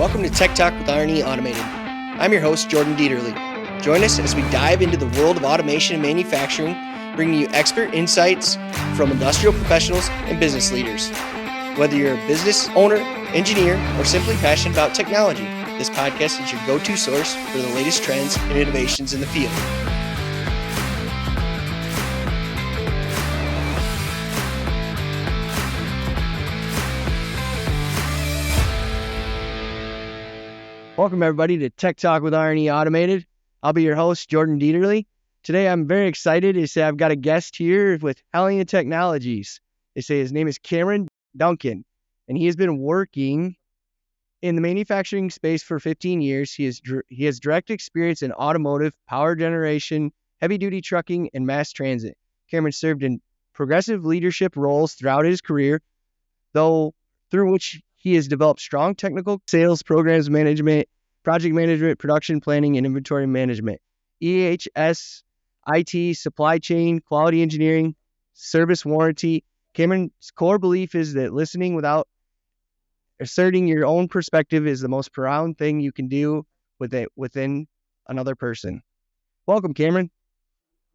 Welcome to Tech Talk with R&E Automated. I'm your host, Jordan Dieterle. Join us as we dive into the world of automation and manufacturing, bringing you expert insights from industrial professionals and business leaders. Whether you're a business owner, engineer, or simply passionate about technology, this podcast is your go-to source for the latest trends and innovations in the field. Welcome, everybody, to Tech Talk with R&E Automated. I'll be your host, Jordan Dieterle. Today, I'm very excited to say I've got a guest here with Hallian Technologies. They say his name is Cameron Duncan, and he has been working in the manufacturing space for 15 years. He has direct experience in automotive, power generation, heavy-duty trucking, and mass transit. Cameron served in progressive leadership roles throughout his career, through which he has developed strong technical sales, programs management, project management, production planning, and inventory management, EHS, IT, supply chain, quality engineering, service warranty. Cameron's core belief is that listening without asserting your own perspective is the most profound thing you can do within another person. Welcome, Cameron.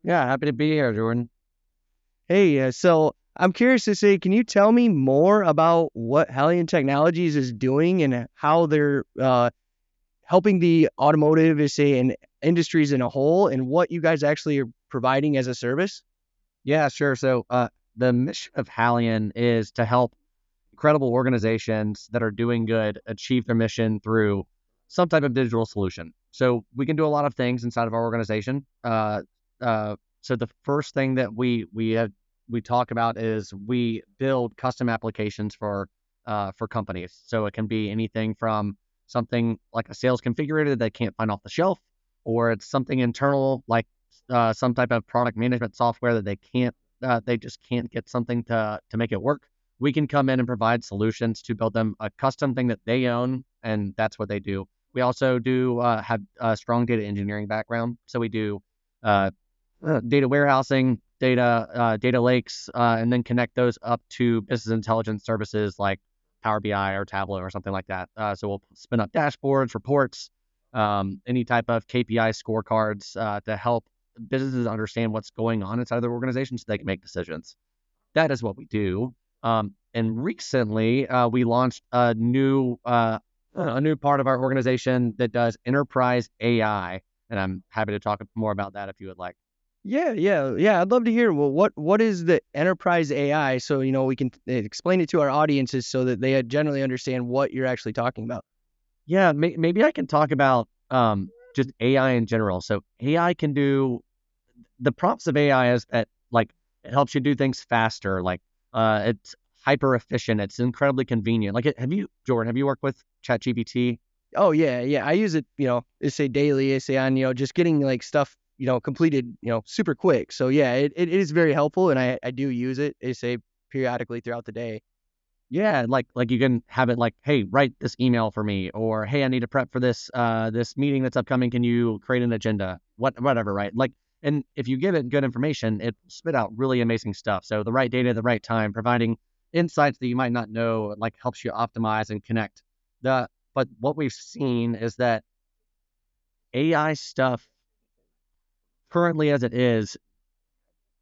Yeah, happy to be here, Jordan. Hey, so I'm curious to say, can you tell me more about what Hellion Technologies is doing and how they're helping the automotive, and industries in a whole, and what you guys actually are providing as a service? Yeah, sure. So the mission of Hallian is to help incredible organizations that are doing good achieve their mission through some type of digital solution. So we can do a lot of things inside of our organization. So the first thing that we talk about is we build custom applications for companies. So it can be anything from something like a sales configurator that they can't find off the shelf, or it's something internal like some type of product management software that they just can't get something to make it work. We can come in and provide solutions to build them a custom thing that they own, and that's what they do. We also do have a strong data engineering background, so we do data warehousing, data lakes, and then connect those up to business intelligence services like Power BI or Tableau or something like that. So we'll spin up dashboards, reports, any type of KPI scorecards to help businesses understand what's going on inside of their organization so they can make decisions. That is what we do. And recently, we launched a new part of our organization that does enterprise AI, and I'm happy to talk more about that if you would like. Yeah. I'd love to hear. Well, what is the enterprise AI? So, we can explain it to our audiences so that they generally understand what you're actually talking about. Yeah, maybe I can talk about just AI in general. So AI can do the prompts of AI is that like it helps you do things faster. Like it's hyper efficient. It's incredibly convenient. Like Jordan, have you worked with ChatGPT? Oh yeah. I use it, daily, on, just getting like stuff, completed, super quick. So yeah, it is very helpful, and I do use it, periodically throughout the day. Yeah, like you can have it like, hey, write this email for me, or hey, I need to prep for this meeting that's upcoming. Can you create an agenda? Whatever, right? Like, and if you give it good information, it spit out really amazing stuff. So the right data at the right time, providing insights that you might not know, like helps you optimize and connect. But what we've seen is that AI stuff currently as it is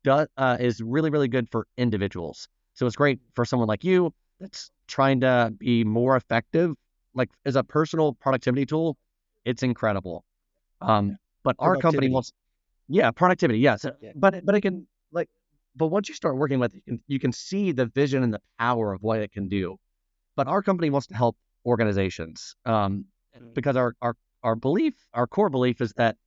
really, really good for individuals. So it's great for someone like you that's trying to be more effective. Like as a personal productivity tool, it's incredible. But our company wants, productivity, yes. Yeah. But it can but once you start working with it, you can see the vision and the power of what it can do. But our company wants to help organizations because our belief, our core belief is that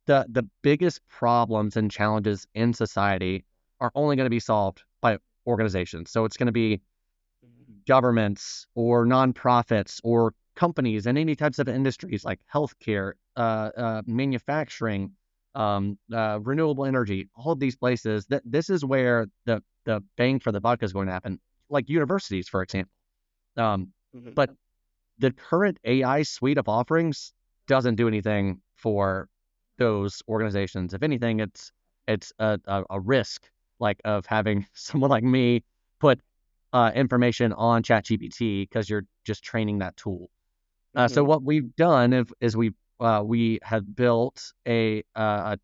the biggest problems and challenges in society are only going to be solved by organizations. So it's going to be governments or nonprofits or companies in any types of industries like healthcare, manufacturing, renewable energy, all of these places. This is where the bang for the buck is going to happen, like universities, for example. But the current AI suite of offerings doesn't do anything for those organizations. If anything, it's a risk like of having someone like me put information on ChatGPT because you're just training that tool. So Hmm. what we've done is we have built a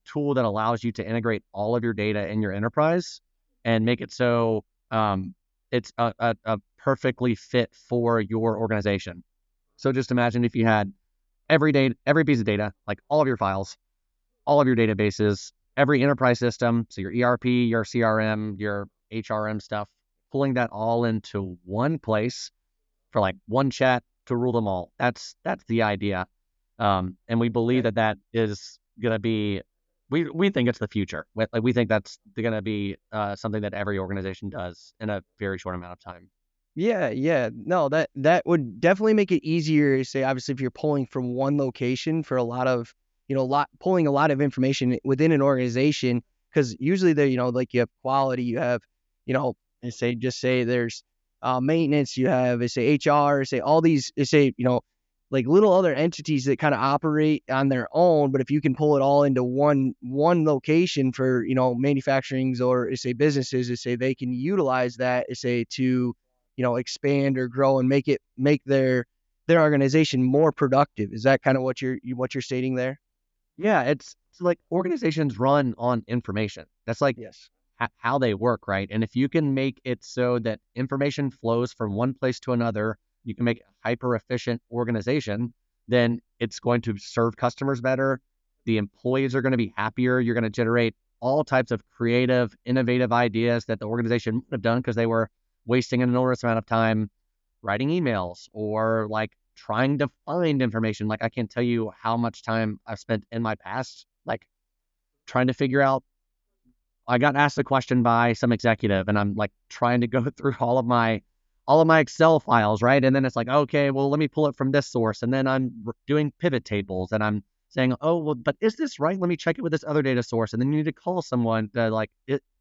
tool that allows you to integrate all of your data in your enterprise and make it so it's a perfectly fit for your organization. So just imagine if you had every piece of data, like all of your files, all of your databases, every enterprise system, so your ERP, your CRM, your HRM stuff, pulling that all into one place for like one chat to rule them all. That's the idea, and we believe Okay. that that is gonna be. We think it's the future. Like we think that's gonna be something that every organization does in a very short amount of time. Yeah, yeah. No, that would definitely make it easier, say, obviously, if you're pulling from one location for a lot of, pulling a lot of information within an organization, because usually there, like you have quality, you have, they say, just say there's maintenance, you have, they say HR, say all these, they say, like little other entities that kind of operate on their own, but if you can pull it all into one location for, manufacturings or say businesses, they say they can utilize that, they say to expand or grow and make their organization more productive. Is that kind of what you're stating there? Yeah, it's like organizations run on information. That's like Yes. how they work, right? And if you can make it so that information flows from one place to another, you can make a hyper efficient organization, then it's going to serve customers better. The employees are going to be happier. You're going to generate all types of creative, innovative ideas that the organization would have done because they were wasting an enormous amount of time writing emails or like trying to find information. Like I can't tell you how much time I've spent in my past, like trying to figure out I got asked a question by some executive and I'm like trying to go through all of my Excel files, right? And then it's like, okay, well, let me pull it from this source. And then I'm doing pivot tables and I'm saying, oh, well, but is this right? Let me check it with this other data source. And then you need to call someone to like,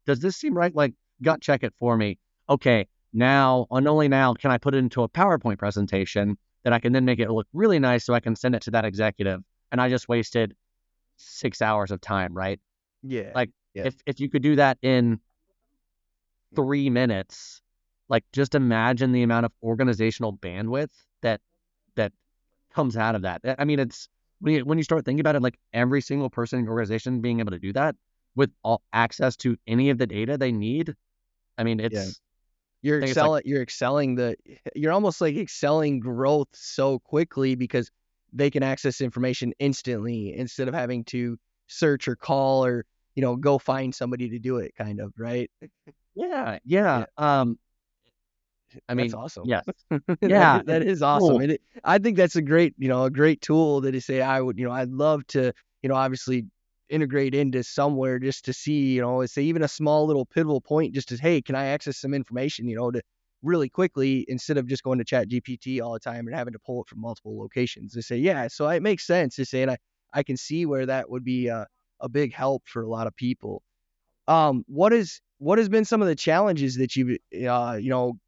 does this seem right? Like, gut check it for me. Okay, now, and only now can I put it into a PowerPoint presentation that I can then make it look really nice so I can send it to that executive. And I just wasted 6 hours of time, right? Yeah. Like Yeah. if you could do that in 3 minutes, like just imagine the amount of organizational bandwidth that comes out of that. I mean, it's when you start thinking about it, like every single person in your organization being able to do that with all access to any of the data they need. I mean, Yeah. I think it's like You're almost like excelling growth so quickly because they can access information instantly instead of having to search or call or, go find somebody to do it kind of, right? yeah, yeah. Yeah. I That's mean, awesome. yes, That yeah, is, it's that is awesome. cool. I think that's a great tool that to say I would, I'd love to, obviously integrate into somewhere just to see, say even a small little pivotal point, just as, hey, can I access some information, to really quickly instead of just going to Chat GPT all the time and having to pull it from multiple locations. They say, yeah, so it makes sense to say, and I can see where that would be a big help for a lot of people. What has been some of the challenges that you've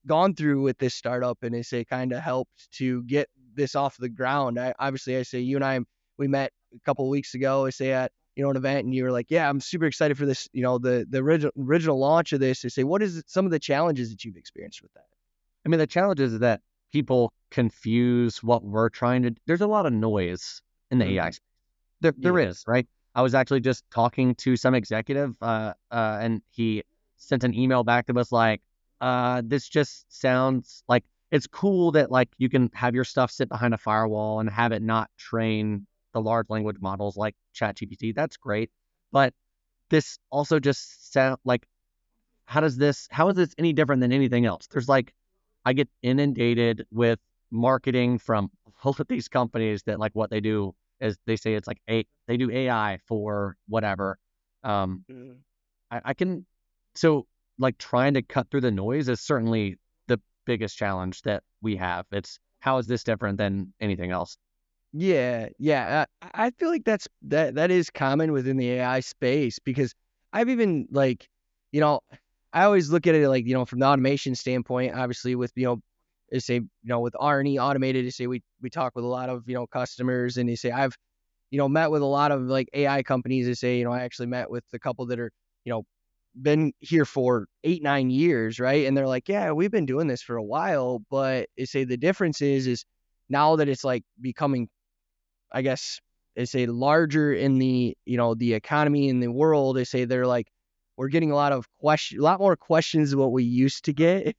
gone through with this startup and it's kind of helped to get this off the ground? I say you and I we met a couple of weeks ago. I say at an event and you were like, yeah, I'm super excited for this. The original launch of this. I say, what is some of the challenges that you've experienced with that? I mean, the challenge is that people confuse what we're trying to. There's a lot of noise in the AI Hmm. space. There Yeah. is, right? I was actually just talking to some executive, and he sent an email back that was like, "This just sounds like it's cool that like you can have your stuff sit behind a firewall and have it not train the large language models like ChatGPT. That's great, but this also just sound like how is this any different than anything else? There's like, I get inundated with marketing from all of these companies that like what they do is they say it's like they do AI for whatever. Um, Mhm. I can, so like trying to cut through the noise is certainly the biggest challenge that we have. It's how is this different than anything else? Yeah, yeah. I feel like that is common within the AI space because I've even like, you know, I always look at it like, from the automation standpoint, obviously with, they say, with R&E automated, they say we talk with a lot of, customers and they say I've, met with a lot of like AI companies. They say, I actually met with a couple that are, you know, been here for 8, 9 years, right? And they're like, yeah, we've been doing this for a while, but they say the difference is now that it's like becoming, I guess, they say larger in the, the economy in the world. They say they're like, we're getting a lot more questions than what we used to get.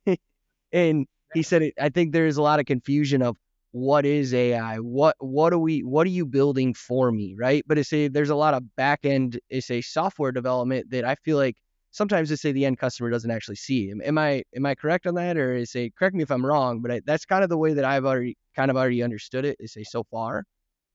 And he said, I think there's a lot of confusion of what is AI? What are you building for me? Right. But it's there's a lot of back end, it's a software development that I feel like sometimes they say the end customer doesn't actually see. Am I correct on that? Or is say, correct me if I'm wrong, but that's kind of the way that I've already understood it, is say so far.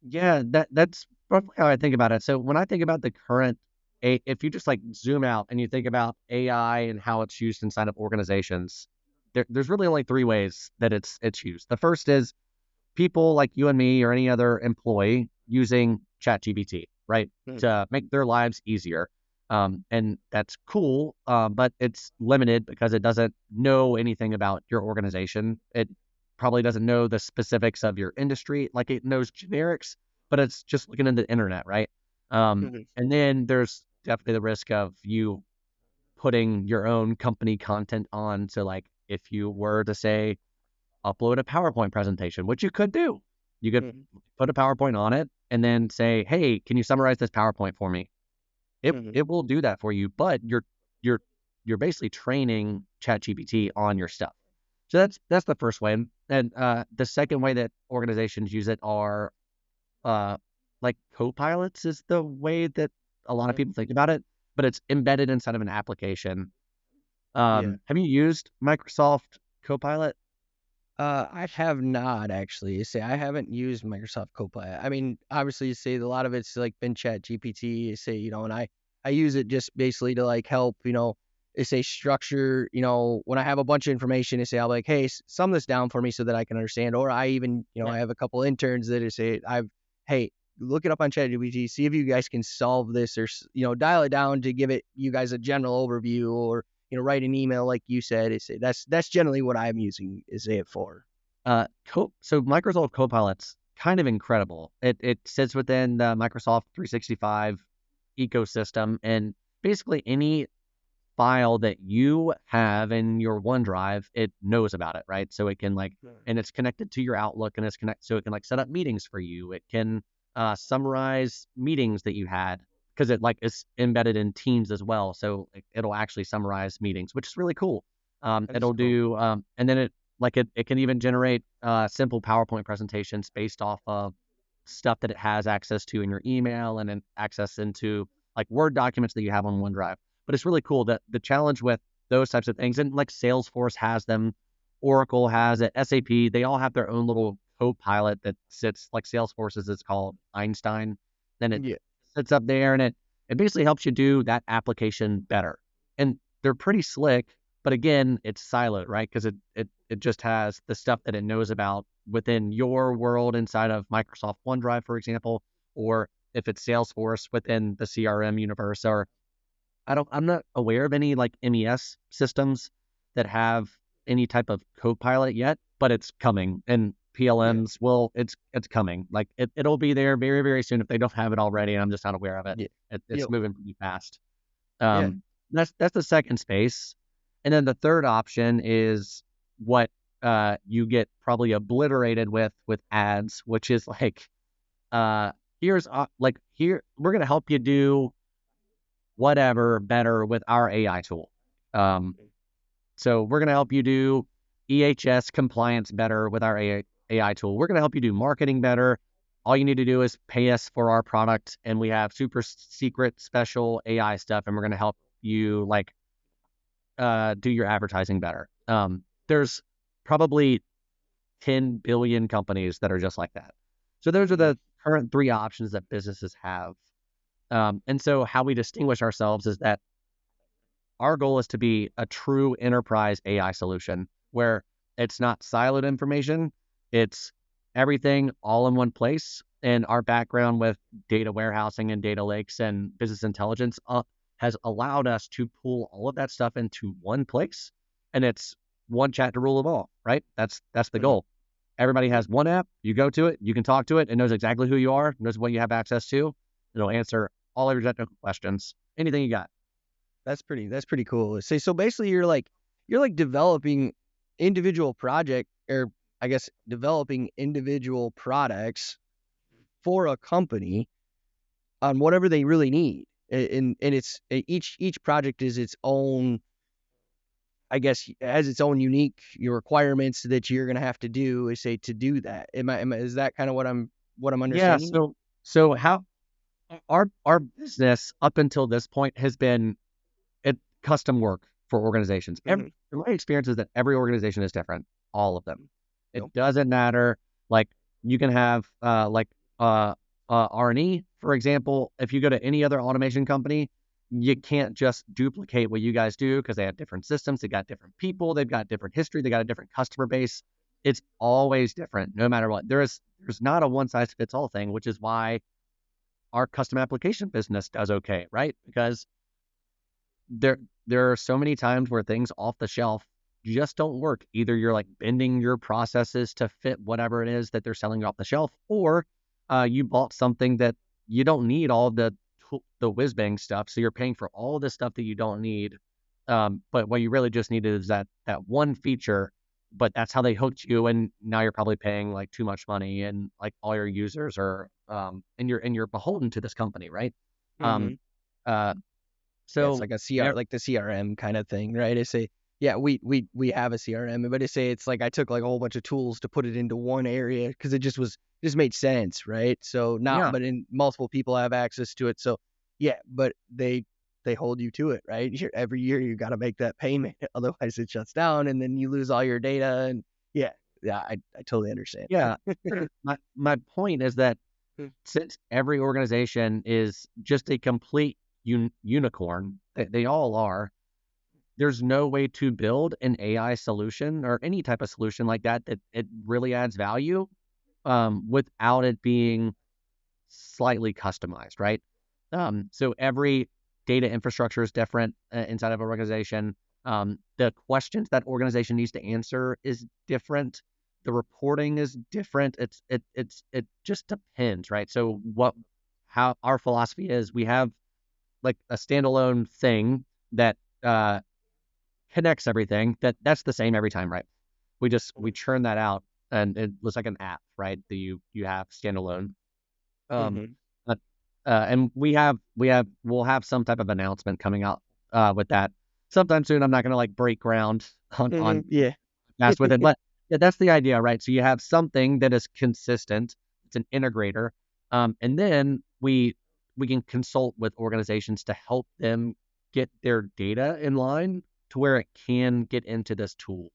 Yeah, that's roughly how I think about it. So when I think about the current, if you just like zoom out and you think about AI and how it's used inside of organizations, there's really only three ways that it's used. The first is people like you and me or any other employee using ChatGPT, right, Mm-hmm. to make their lives easier. And that's cool, but it's limited because it doesn't know anything about your organization. It probably doesn't know the specifics of your industry. Like it knows generics, but it's just looking into the internet, right? And then there's definitely the risk of you putting your own company content on. So like if you were to say, upload a PowerPoint presentation, which you could do. You could Mm-hmm. put a PowerPoint on it and then say, "Hey, can you summarize this PowerPoint for me?" Mm-hmm. It will do that for you, but you're you're basically training ChatGPT on your stuff. So that's the first way. And the second way that organizations use it are uh, like co-pilots is the way that a lot of people think about it, but it's embedded inside of an application. Yeah. Have you used Microsoft Copilot? I have not actually. You say I haven't used Microsoft Copilot. I mean, obviously, you say a lot of it's like been Chat GPT. You say, and I use it just basically to like help, you say structure, when I have a bunch of information, you say I'll be like, hey, sum this down for me so that I can understand. Or I even, Yeah. I have a couple interns that say hey, look it up on Chat GPT, see if you guys can solve this, or dial it down to give it you guys a general overview, or write an email like you said. It's that's generally what I'm using is it for. So Microsoft Copilot's kind of incredible. It sits within the Microsoft 365 ecosystem, and basically any file that you have in your OneDrive, it knows about it, right? So it can like, and it's connected to your Outlook, and so it can like set up meetings for you. It can summarize meetings that you had because it like is embedded in Teams as well. So it'll actually summarize meetings, which is really cool. That is It'll cool. do, and then it can even generate simple PowerPoint presentations based off of stuff that it has access to in your email and then access into like Word documents that you have on OneDrive. But it's really cool that the challenge with those types of things, and like Salesforce has them, Oracle has it, SAP, they all have their own little co-pilot that sits like Salesforce's, it's called Einstein. Then it Yeah. sits up there and it basically helps you do that application better. And they're pretty slick, but again, it's siloed, right? Because it just has the stuff that it knows about within your world inside of Microsoft OneDrive, for example, or if it's Salesforce within the CRM universe, or I'm not aware of any like MES systems that have any type of co-pilot yet, but it's coming, and Yeah. PLMs it's coming. Like it'll be there very, very soon if they don't have it already, and I'm just not aware of it. Yeah. It's Yep. moving pretty fast. Yeah. That's the second space. And then the third option is what you get probably obliterated with ads, which is like uh here's like here we're gonna help you do whatever better with our AI tool. Um, so we're gonna help you do EHS compliance better with our AI tool. We're gonna help you do marketing better. All you need to do is pay us for our product, and we have super secret special AI stuff, and we're gonna help you like do your advertising better. There's probably 10 billion companies that are just like that. So those are Mhm. the current three options that businesses have. And so how we distinguish ourselves is that our goal is to be a true enterprise AI solution where it's not siloed information, it's everything all in one place. And our background with data warehousing and data lakes and business intelligence has allowed us to pull all of that stuff into one place. And it's one chat to rule them all, right? That's the Mhm. goal. Everybody has one app. You go to it, you can talk to it, it knows exactly who you are, knows what you have access to. It'll answer all of your technical questions, anything you got. That's pretty cool. Say so basically you're like developing individual project or I guess developing individual products for a company on whatever they really need. And it's each project is its own, I guess, has its own unique your requirements that you're gonna have to do. Say to do that. Is that kind of what I'm Yeah. understanding? So how our business up until this point has been it custom work for organizations. Mm-hmm. My experience is that every organization is different, all of them. It Nope. doesn't matter. Like you can have uh, R&E, for example. If you go to any other automation company, you can't just duplicate what you guys do because they have different systems, they got different people, they've got different history, they got a different customer base. It's always different, no matter what. There's not a one size fits all thing, which is why our custom application business does okay, right? Because there there are so many times where things off the shelf just don't work. Either you're like bending your processes to fit whatever it is that they're selling off the shelf, or you bought something that you don't need all the whiz bang stuff, so you're paying for all the stuff that you don't need. But what you really just needed is that one feature. But that's how they hooked you, and now you're probably paying like too much money, and like all your users are and you're beholden to this company, right? Mm-hmm. Um, uh, Yeah, it's so like a CR, like the CRM kind of thing, right? I say, yeah, we have a CRM, but I say it's like I took like a whole bunch of tools to put it into one area because it just made sense, right? So not, Yeah, but in multiple people have access to it. So yeah, but they hold you to it, right? Every year you got to make that payment, otherwise it shuts down, and then you lose all your data. And yeah, yeah, I totally understand. yeah. My point is that since every organization is just a complete unicorn, they all are, there's no way to build an AI solution or any type of solution like that that it really adds value without it being slightly customized, right? So every data infrastructure is different inside of an organization. The questions that organization needs to answer is different. The reporting is different. It just depends, right? So how our philosophy is, we have like a standalone thing that connects everything. That's the same every time, right? We churn that out, and it looks like an app, right? That you have standalone. Um, Mm-hmm. but and we'll have some type of announcement coming out with that sometime soon. I'm not gonna like break ground on Yeah. fast with it, but yeah, that's the idea, right? So you have something that is consistent. It's an integrator, and then we can consult with organizations to help them get their data in line to where it can get into this tool.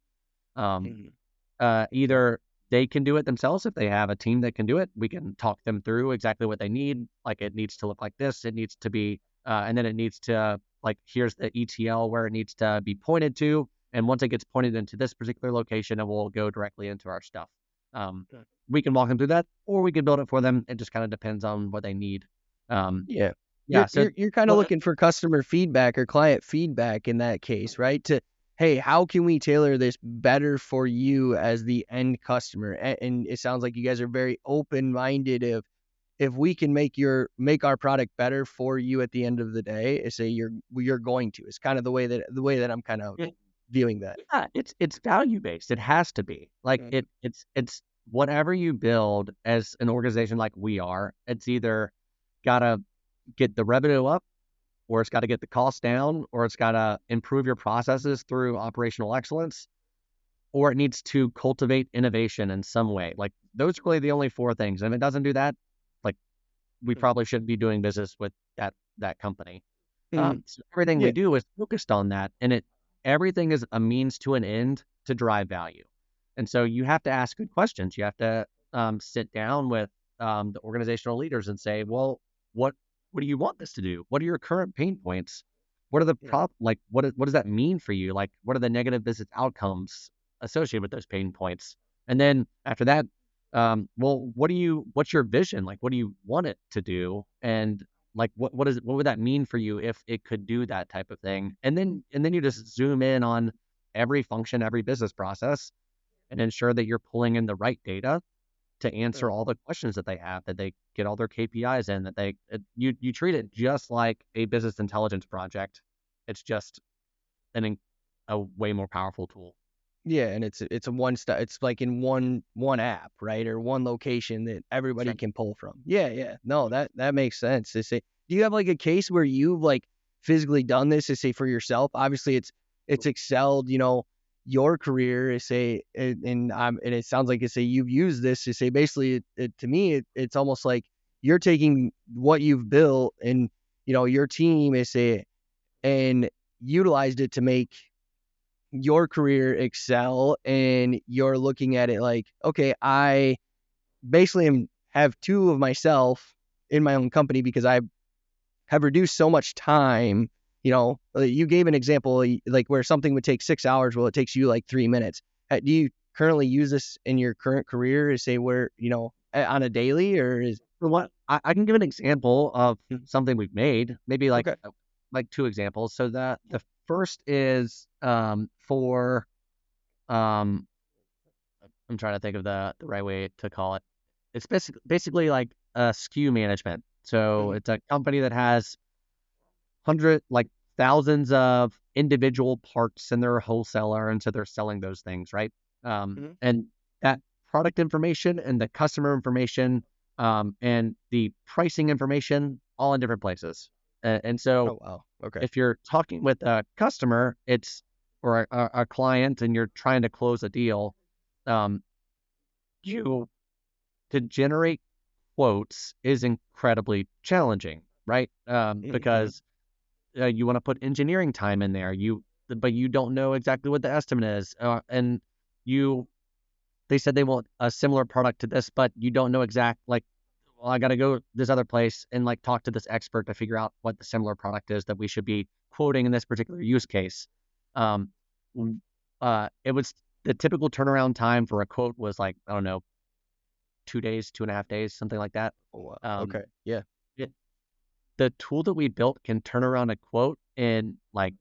Um, Mhm. Yeah. Either they can do it themselves if they have a team that can do it. We can talk them through exactly what they need. Like it needs to look like this. It needs to be, and then it needs to like here's the ETL where it needs to be pointed to. And once it gets pointed into this particular location, it will go directly into our stuff. Um, Okay. we can walk them through that, or we can build it for them. It just kind of depends on what they need. Um, Yeah. yeah. So You're kind of well, looking for customer feedback or client feedback in that case, right? To hey, how can we tailor this better for you as the end customer? And it sounds like you guys are very open-minded if we can make our product better for you at the end of the day, say you're going to. It's kind of the way that I'm kind of viewing that. yeah, it's value based. It has to be. Like Mhm. it's whatever you build as an organization like we are, it's either gotta get the revenue up, or it's gotta get the cost down, or it's gotta improve your processes through operational excellence, or it needs to cultivate innovation in some way. Like those are really the only four things. And if it doesn't do that, like we probably shouldn't be doing business with that company. Mhm. So everything we Yeah. do is focused on that, and everything is a means to an end to drive value. And so you have to ask good questions. You have to sit down with the organizational leaders and say, well, what what do you want this to do? What are your current pain points? What are the Yeah. like what does that mean for you? Like what are the negative business outcomes associated with those pain points? And then after that, well, what's your vision? Like what do you want it to do? And like what would that mean for you if it could do that type of thing? And then you just zoom in on every function, every business process, and ensure that you're pulling in the right data to answer all the questions that they have, that they get all their KPIs in, that you treat it just like a business intelligence project. It's just a way more powerful tool. Yeah, and it's a one stop. It's like in one app, right, or one location that That's everybody right. can pull from. Yeah, yeah. No, that makes sense. To say, do you have like a case where you've like physically done this? To say for yourself, obviously it's excelled, your career. To say, and it sounds like to say you've used this. To say basically, to me, it's almost like you're taking what you've built and your team is say and utilized it to make your career excel, and you're looking at it like, okay, I basically have two of myself in my own company because I have reduced so much time. You gave an example like where something would take 6 hours, well, it takes you like 3 minutes. Do you currently use this in your current career to say where, on a daily, or is For what I can give an example of something we've made, maybe okay? like two examples. So the first is for um I'm trying to think of the right way to call it. It's basically like SKU management. So Mhm. it's a company that has like thousands of individual parts in their wholesaler, and so they're selling those things, right? Mhm. And that product information and the customer information, and the pricing information, all in different places. And so Oh, wow. Okay. if you're talking with a customer, or a client, and you're trying to close a deal, um, you to generate quotes is incredibly challenging, right? Mhm. Because you want to put engineering time in there, but you don't know exactly what the estimate is, and you they said they want a similar product to this, but you don't know like, well, I got to go this other place and like talk to this expert to figure out what the similar product is that we should be quoting in this particular use case. Um, it was the typical turnaround time for a quote was like, I don't know, 2 days, 2.5 days, something like that. Oh, wow. Um, Okay. Yeah. it, the tool that we built can turn around a quote in like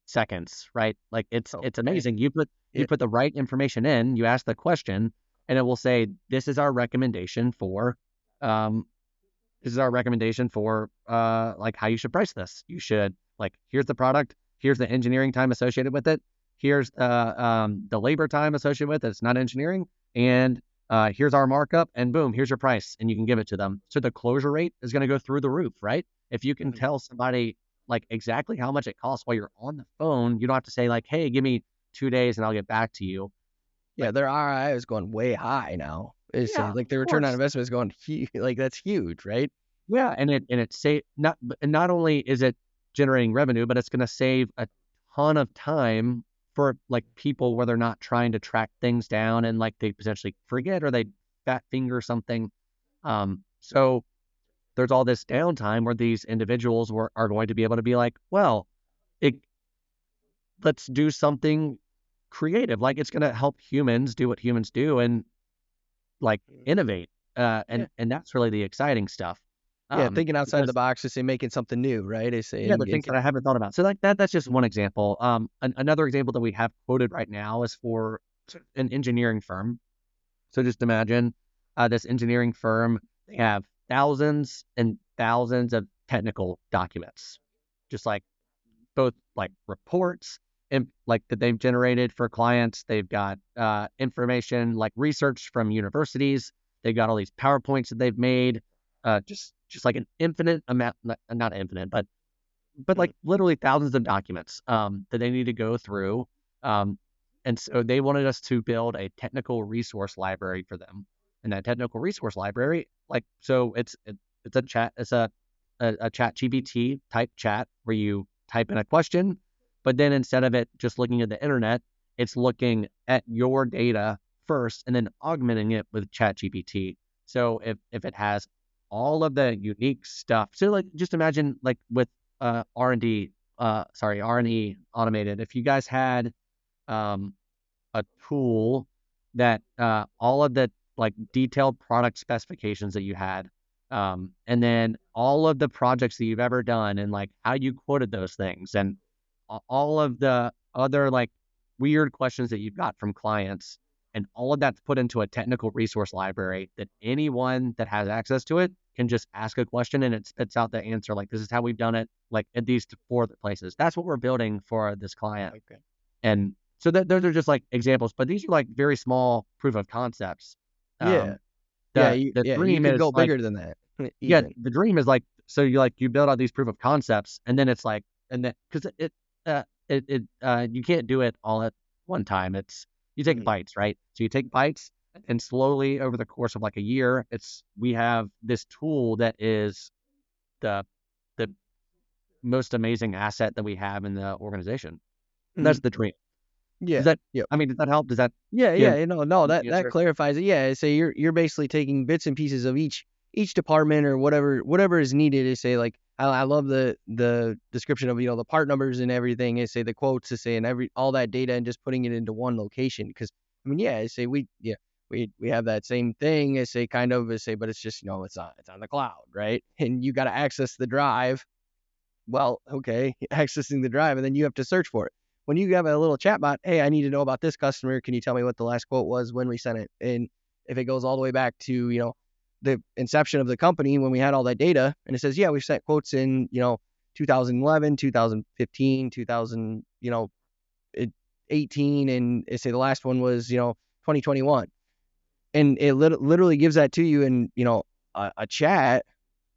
seconds, right? Like Oh, it's dang. amazing. You Yeah. put the right information in, you ask the question, and it will say, this is our recommendation for um like how you should price this. You should like, here's the product, here's the engineering time associated with it, here's the labor time associated with it, it's not engineering, and here's our markup, and boom, here's your price, and you can give it to them. So the closure rate is going to go through the roof, right? If you can Mhm. tell somebody like exactly how much it costs while you're on the phone, you don't have to say like, hey, give me 2 days and I'll get back to you. Yeah, Like, their ROI is going way high now. It's yeah, like of the return on course. investment is going like that's huge, right? Yeah, and it say not only is it generating revenue, but it's going to save a ton of time for like people where they're not trying to track things down, and like they potentially forget or they fat finger something. So there's all this downtime where these individuals are going to be able to be like, well, it, let's do something creative. Like, it's going to help humans do what humans do and like Mhm. innovate. Yeah. And that's really the exciting stuff. Yeah, thinking outside the Because box to say making something new, right? It's yeah, the saying things that I haven't thought about. So like that's just one example. Another example that we have quoted right now is for an engineering firm. So just imagine this engineering firm. They have thousands and thousands of technical documents, just like both like reports and like that they've generated for clients. They've got information like research from universities. They've got all these PowerPoints that they've made. Just like an infinite amount, not infinite, but Mhm. like literally thousands of documents that they need to go through. Um, and so they wanted us to build a technical resource library for them. And that technical resource library, like, so it's a chat, it's a chat GPT type chat where you type in a question, but then instead of it just looking at the internet, it's looking at your data first and then augmenting it with chat GPT. So if it has all of the unique stuff, so like just imagine like with R&D, R&E automated. If you guys had um, a tool that all of the like detailed product specifications that you had, and then all of the projects that you've ever done and like how you quoted those things, and all of the other like weird questions that you've got from clients, And all of that's put into a technical resource library that anyone that has access to it can just ask a question and it spits out the answer. Like, this is how we've done it, like at these four places. That's what we're building for this client. Okay. And so those are just like examples, but these are like very small proof of concepts. Yeah. Um, Yeah. the You dream could is go like, bigger than that. yeah, Even. the dream is like, so you build out these proof of concepts, and then it's like, and then because you can't do it all at one time. It's you take Mhm. bites, right? So you take bites, and slowly over the course of like a year, we have this tool that is the the most amazing asset that we have in the organization. And that's Mhm. the dream. Does Yeah. that? Yeah. I mean, does that help? Does that Yeah, give yeah, no, the that answer? clarifies it. Yeah, so you're basically taking bits and pieces of each department or whatever is needed to say like I love the description of the part numbers and everything. Is say the quotes to say and all that data and just putting it into one location because I mean yeah, I say we have that same thing as say kind of as say but it's just it's on the cloud right and you got to access the drive well, okay, accessing the drive, and then you have to search for it. When you have a little chatbot, hey, I need to know about this customer. Can you tell me what the last quote was when we sent it? And if it goes all the way back to, the inception of the company when we had all that data, and it says, yeah, we've sent quotes in, 2011, 2015, 2000, 18, and it say the last one was, 2021. And it literally gives that to you in, a chat.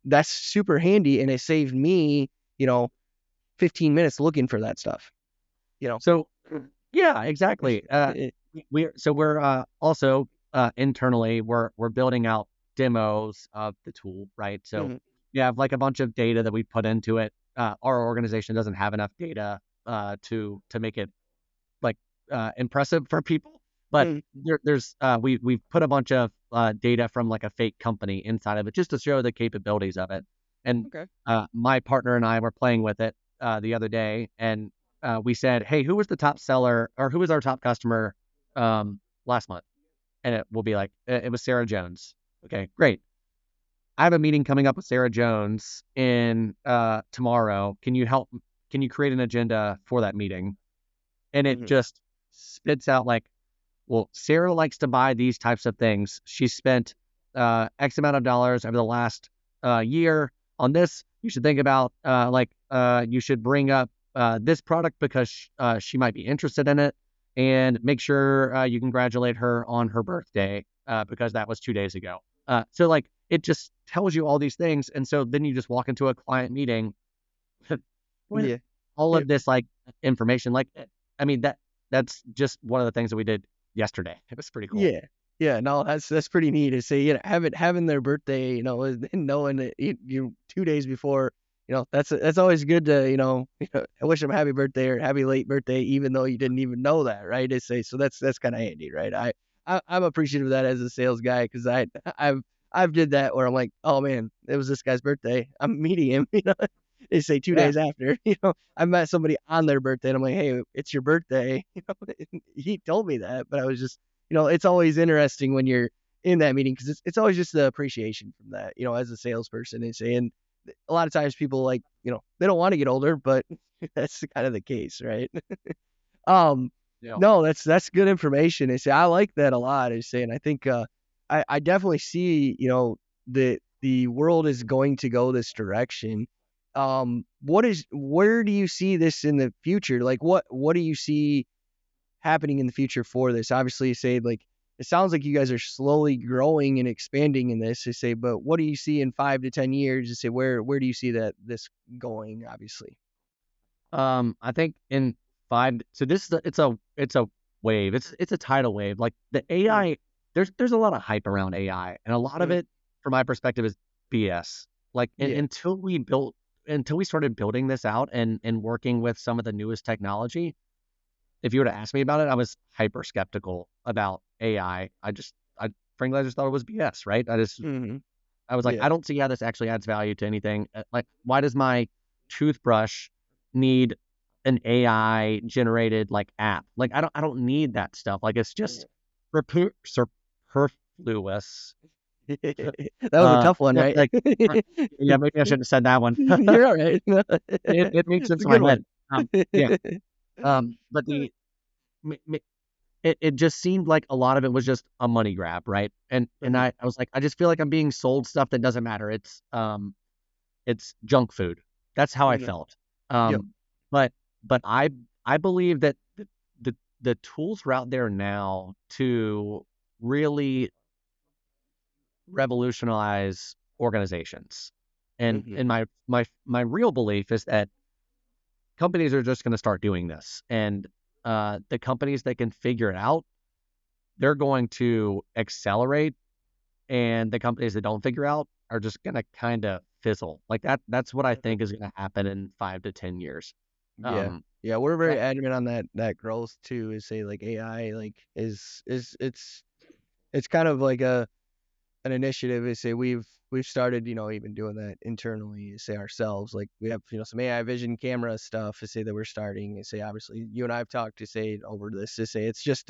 That's super handy, and it saved me, you know, 15 minutes looking for that stuff, you know. So yeah, exactly. We're also internally we're building out demos of the tool, right? So Mhm, you have like a bunch of data that we put into it. Our organization doesn't have enough data to make it like impressive for people, but mhm, we've put a bunch of data from like a fake company inside of it just to show the capabilities of it. And okay. my partner and I were playing with it the other day, and we said, "Hey, who was the top seller or who was our top customer last month?" And it will be like, "It was Sarah Jones." Okay, great. I have a meeting coming up with Sarah Jones in tomorrow. Can you help? Can you create an agenda for that meeting? And it Mhm, just spits out like, well, Sarah likes to buy these types of things. She spent X amount of dollars over the last year on this. You should think about you should bring up this product because she might be interested in it, and make sure you congratulate her on her birthday because that was 2 days ago. So like it just tells you all these things, and so then you just walk into a client meeting with yeah, all yeah, of this like information. Like, I mean that's just one of the things that we did yesterday. It was pretty cool. yeah, yeah. No, that's pretty neat to say. Having their birthday, and knowing that you 2 days before, that's always good to, I wish them happy birthday or happy late birthday, even though you didn't even know that, right? To say, so that's kind of handy, right? I'm appreciative of that as a sales guy because I've did that where I'm like, oh man, it was this guy's birthday. I'm meeting him, They say two Yeah. days after, I met somebody on their birthday and I'm like, hey, it's your birthday. He told me that, but I was just, it's always interesting when you're in that meeting because it's always just the appreciation from that, as a salesperson and saying a lot of times people like, they don't want to get older, but that's kind of the case, right? Um, Yeah. no, that's good information. I say I like that a lot. I say, and I think I definitely see, the world is going to go this direction. Where do you see this in the future? Like what do you see happening in the future for this? Obviously, you say like it sounds like you guys are slowly growing and expanding in this. I say, but what do you see in 5 to 10 years? You say where do you see that this going? Obviously. I think in so this is it's a wave. It's a tidal wave. Like the Mm, AI, there's a lot of hype around AI, and a lot of mm, it, from my perspective, is BS. Like yeah. until we started building this out and working with some of the newest technology, if you were to ask me about it, I was hyper skeptical about AI. I frankly I just thought it was BS, right? Hmm. I was like, Yeah. I don't see how this actually adds value to anything. Like, why does my toothbrush need an AI generated like app? Like, I don't need that stuff. Like, it's just superfluous. That was a tough one, Yeah, right? like, yeah, maybe I shouldn't have said that one. You're all right. It makes It's sense a in my good head. one. Yeah. But it just seemed like a lot of it was just a money grab, right? And Mhm. I was like, I just feel like I'm being sold stuff that doesn't matter. It's junk food. That's how I Mhm. felt. Yep. Um, but I believe that the tools are out there now to really revolutionize organizations. Mhm. And my real belief is that companies are just going to start doing this, and the companies that can figure it out, they're going to accelerate, and the companies that don't figure out are just going to kind of fizzle. Like that's what I Mhm. think is going to happen in 5 to 10 years. Yeah. Um, Yeah, we're very that adamant on that growth too, is say like AI like is it's kind of like an initiative is say we've started, even doing that internally, say ourselves. Like we have, some AI vision camera stuff to say that we're starting. And say obviously you and I have talked to say over this to say it's just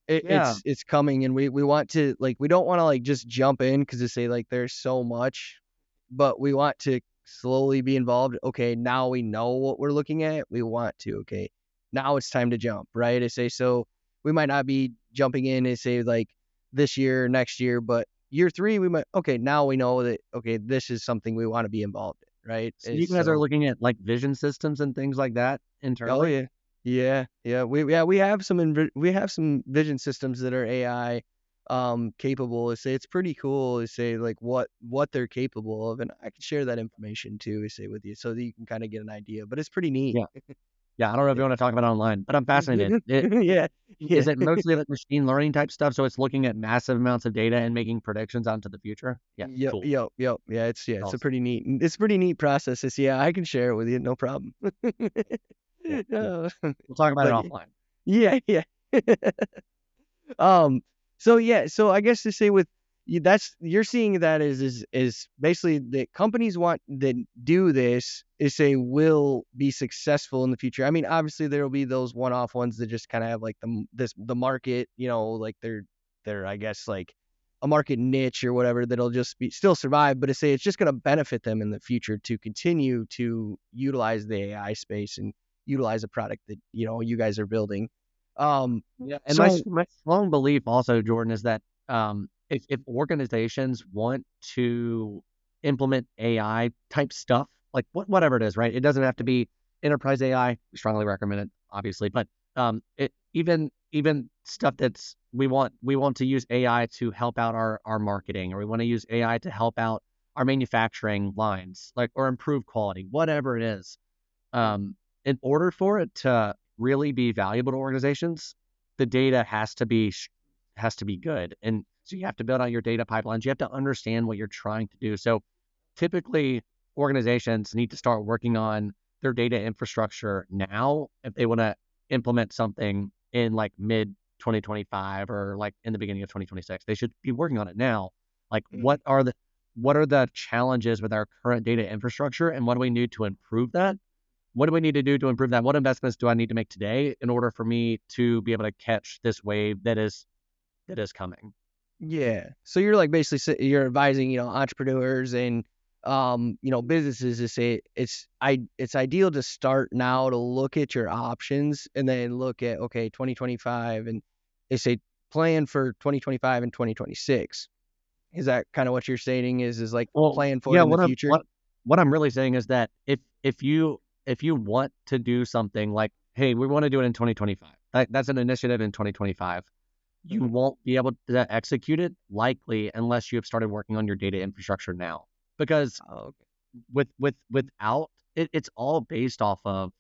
yeah, it's coming, and we want to like we don't want to like just jump in because to say like there's so much, but we want to slowly be involved. Okay, now we know what we're looking at. We want to. Okay, now it's time to jump, right? I say so. We might not be jumping in and say like this year, next year, but year three we might. Okay, now we know that. Okay, this is something we want to be involved in, right? so Is you guys are so. looking at like vision systems and things like that Oh internally. yeah, yeah. We have we have some vision systems that are AI capable. To say it's pretty cool to say like what they're capable of, and I can share that information too. To say with you so that you can kind of get an idea. But it's pretty neat. Yeah, yeah. I don't know if you Yeah. want to talk about it online, but I'm fascinated. Yeah, Is yeah. it mostly like machine learning type stuff? So it's looking at massive amounts of data and making predictions out into the future? Yeah, Yep, cool. yep, yep. It's a Awesome. pretty neat process. It's, yeah, I can share it with you, no problem. Cool, cool. Uh, We'll talk about it but offline. yeah. Um, so yeah, so I guess to say with you, that's you're seeing that is basically that companies want that do this is say will be successful in the future. I mean, obviously there will be those one-off ones that just kind of have like the market, like they're I guess like a market niche or whatever that'll just be still survive, but to say it's just going to benefit them in the future to continue to utilize the AI space and utilize a product that you guys are building. Um, Yeah, and so my strong belief also, Jordan, is that if organizations want to implement AI type stuff, like whatever it is, right? It doesn't have to be enterprise AI. We strongly recommend it, obviously, but even stuff that's we want to use AI to help out our marketing, or we want to use AI to help out our manufacturing lines, like or improve quality, whatever it is. In order for it to really be valuable to organizations, the data has to be good, and so you have to build out your data pipelines. You have to understand what you're trying to do. So typically, organizations need to start working on their data infrastructure now if they want to implement something in like mid 2025 or like in the beginning of 2026. They should be working on it now. Like Mhm. what are the challenges with our current data infrastructure, and what do we need to improve that? What do we need to do to improve that? What investments do I need to make today in order for me to be able to catch this wave that is coming? Yeah. So you're like basically you're advising, entrepreneurs and businesses to say it's ideal to start now to look at your options and then look at okay, 2025 and they say plan for 2025 and 2026. Is that kind of what you're stating is like Well, plan for it yeah, in the future? what I'm really saying is that if you want to do something like, hey, we want to do it in 2025. That's an initiative in 2025. You Mhm. won't be able to execute it likely unless you have started working on your data infrastructure now. Because Oh, okay. without it, it's all based off of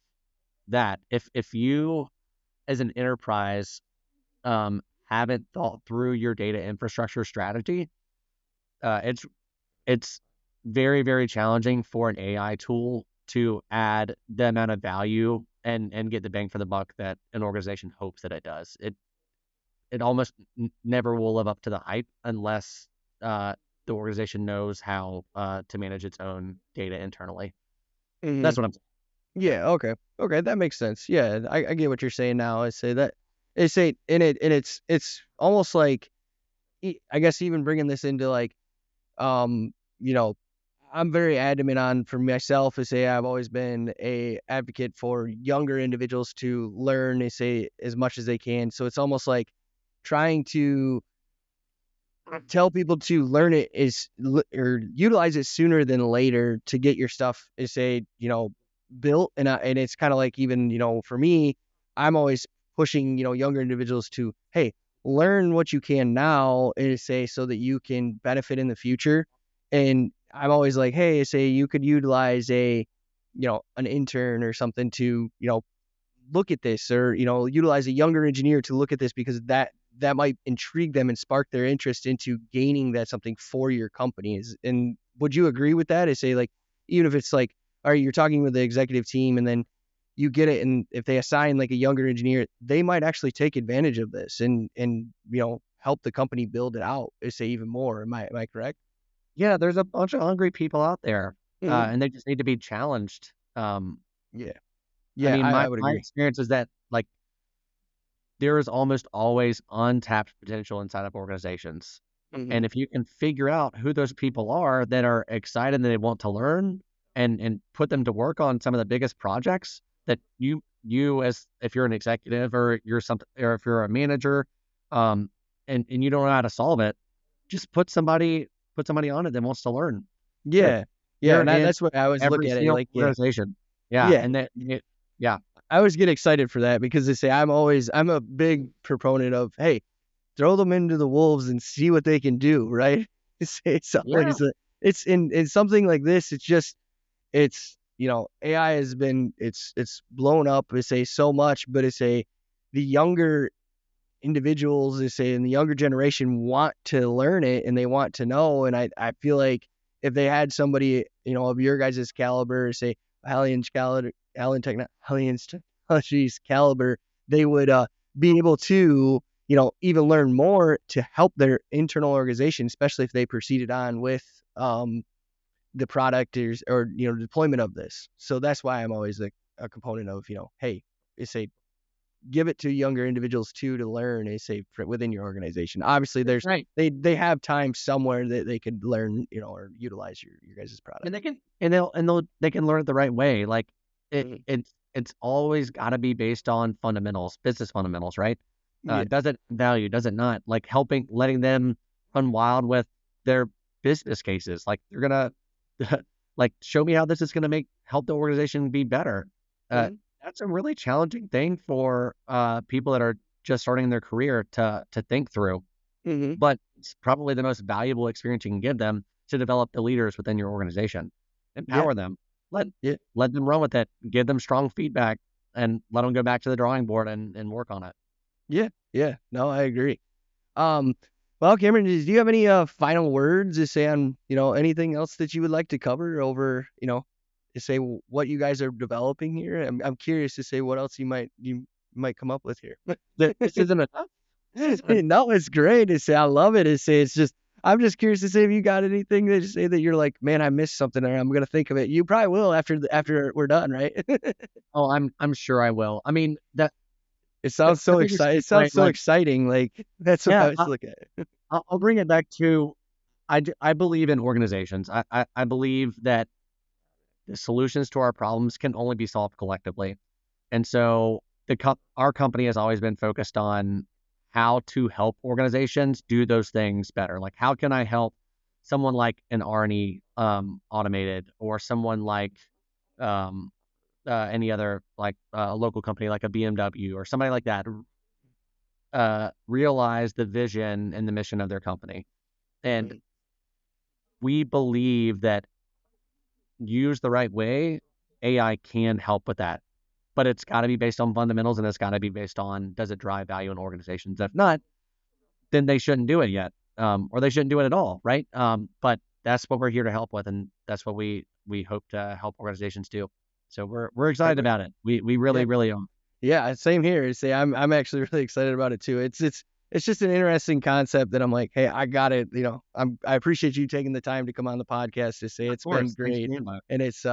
that. If you as an enterprise haven't thought through your data infrastructure strategy, it's very, very challenging for an AI tool to add the amount of value and get the bang for the buck that an organization hopes that it does. It almost never will live up to the hype unless the organization knows how to manage its own data internally. Mhm. That's what I'm saying. Yeah. Yeah, okay. Okay, that makes sense. Yeah, I get what you're saying now. I say that it's a and it's almost like I guess even bringing this into like um, you know, I'm very adamant on for myself to say I've always been a advocate for younger individuals to learn, they say, as much as they can. So it's almost like trying to tell people to learn it or utilize it sooner than later to get your stuff is say, built. And it's kind of like, even, for me, I'm always pushing, younger individuals to, hey, learn what you can now and say so that you can benefit in the future. And I'm always like, hey, say you could utilize an intern or something to, look at this, or utilize a younger engineer to look at this, because that might intrigue them and spark their interest into gaining that something for your companies. And would you agree with that? I say, like, even if it's like, all right, you're talking with the executive team and then you get it, and if they assign like a younger engineer, they might actually take advantage of this and help the company build it out, I say, even more. Am I correct? Yeah, there's a bunch of hungry people out there, Mm-hmm. and they just need to be challenged. Yeah. I Yeah, mean, I would my agree. experience is that like there is almost always untapped potential inside of organizations. Mm-hmm. And if you can figure out who those people are that are excited and they want to learn and put them to work on some of the biggest projects that you as if you're an executive or you're something or if you're a manager, um, and you don't know how to solve it, just put somebody on it that wants to learn. Good. Yeah. Yeah, You're and in that's what I always look every at it single like. Yeah. organization. Yeah, Yeah. and yeah, I always get excited for that because they say I'm a big proponent of, hey, throw them into the wolves and see what they can do, right? It's yeah. always it's in something like this. It's just it's AI has been it's blown up. They say so much, but it's a the younger individuals, they say, in the younger generation want to learn it and they want to know. And I feel like if they had somebody, of your guys' caliber, say Hallian caliber, Hallian Technologies caliber, they would be able to, even learn more to help their internal organization, especially if they proceeded on with the product or deployment of this. So that's why I'm always a component of, hey, it's a give it to younger individuals too to learn, they say, within your organization. Obviously, That's there's right. they have time somewhere that they could learn, or utilize your guys' product. And they can learn it the right way. Like Mhm. it's always got to be based on fundamentals, business fundamentals, right? Yeah. Does it value? Does it not? Like letting them run wild with their business cases. Like they're gonna like show me how this is gonna help the organization be better. Uh, Mhm. that's a really challenging thing for people that are just starting their career to think through, Mhm. but it's probably the most valuable experience you can give them to develop the leaders within your organization. Yeah. Empower them. Let Yeah. let them run with it. Give them strong feedback and let them go back to the drawing board and work on it. Yeah. Yeah. No, I agree. Um, well, Cameron, do you have any final words to say on, anything else that you would like to cover over, to say what you guys are developing here? I'm curious to say what else you might come up with here. This isn't enough. This isn't enough. No, it's great. It's I love it. It's just I'm just curious to see if you got anything that say that you're like, man, I missed something, or I'm gonna think of it. You probably will after we're done, right? Oh, I'm sure I will. I mean, It sounds the so biggest exciting. It takeaway, sounds so like, exciting. Like that's what I yeah, was looking at. I'll bring it back to I believe in organizations. I believe that the solutions to our problems can only be solved collectively. And so our company has always been focused on how to help organizations do those things better. Like how can I help someone like an R&E automated or someone like um, any other like a local company like a BMW or somebody like that realize the vision and the mission of their company. And Mhm. we believe that used the right way, AI can help with that. But it's got to be based on fundamentals and it's got to be based on does it drive value in organizations? If not, then they shouldn't do it yet, or they shouldn't do it at all, right? But that's what we're here to help with, and that's what we hope to help organizations do. So we're excited Perfect. about it. We Yeah. really are. Yeah, same here. See, I'm actually really excited about it too. It's just an interesting concept that I'm like, hey, I got it. I appreciate you taking the time to come on the podcast to say Of it's been course, thanks for great, the invite. and it's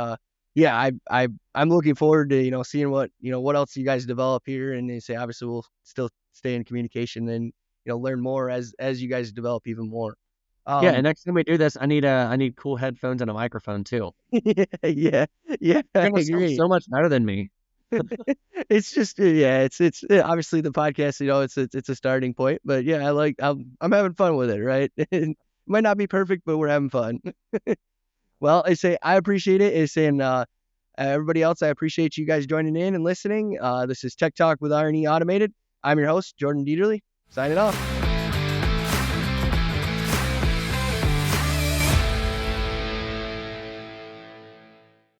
yeah, I'm looking forward to seeing what else you guys develop here, and they say obviously we'll still stay in communication and learn more as you guys develop even more. Yeah, and next time we do this, I need cool headphones and a microphone too. Yeah, yeah, You're I gonna sound agree. so much better than me. It's just yeah, it's obviously the podcast, it's a starting point, but yeah, I'm having fun with it, right? It might not be perfect, but we're having fun. Well, I appreciate it. It's saying everybody else, I appreciate you guys joining in and listening. This is Tech Talk with R&E Automated. I'm your host, Jordan Dieterle, signing off.